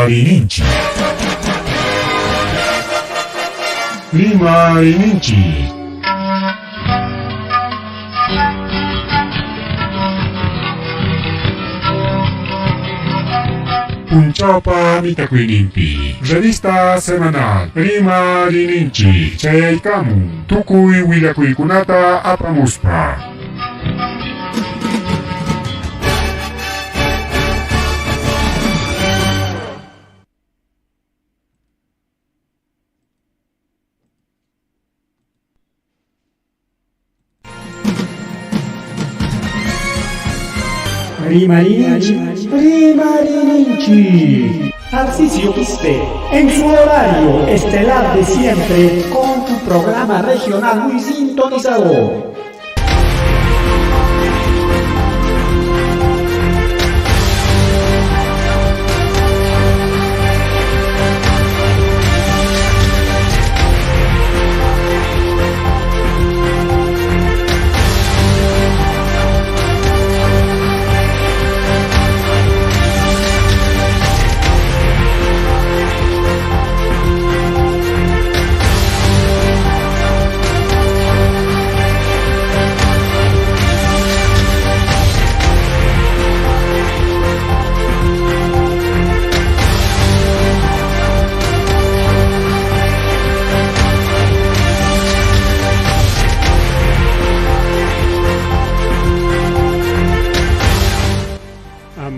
Rimarininchi. Rimarininchi. Punchapa Mitakuinimpi. Revista semanal Rimarininchi. Chayaykamu. Tukuy willakuykunata apamuspa. Rimarininchi. Tarcisio Quispe, en su horario estelar de siempre, con tu programa regional muy sintonizado.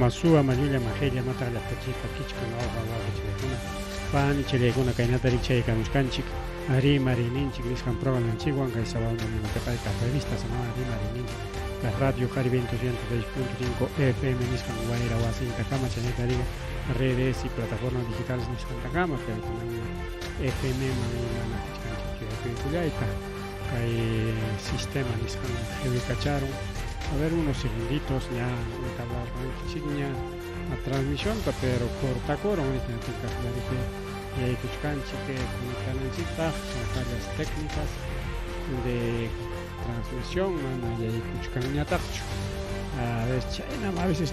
Suba Mayulia Magelia mata la pachita kichka no hawa chilekuna pan chilekuna kainata richay kanushkanchik Rimarininchi griskan programan chiguan kay sabawna ni matapay ka revista sama Rimarininchi la radio Jari 106.5 FM niskan guaira wasin takama chaneta diga redes y plataformas digitales niskan takama pero también FM manina kichkanchik kuyaita kay sistema niskan hewi kacharon. A ver unos segunditos ya entablar la transmisión, pero corta coro, y hay que son varias técnicas de transmisión, y hay a veces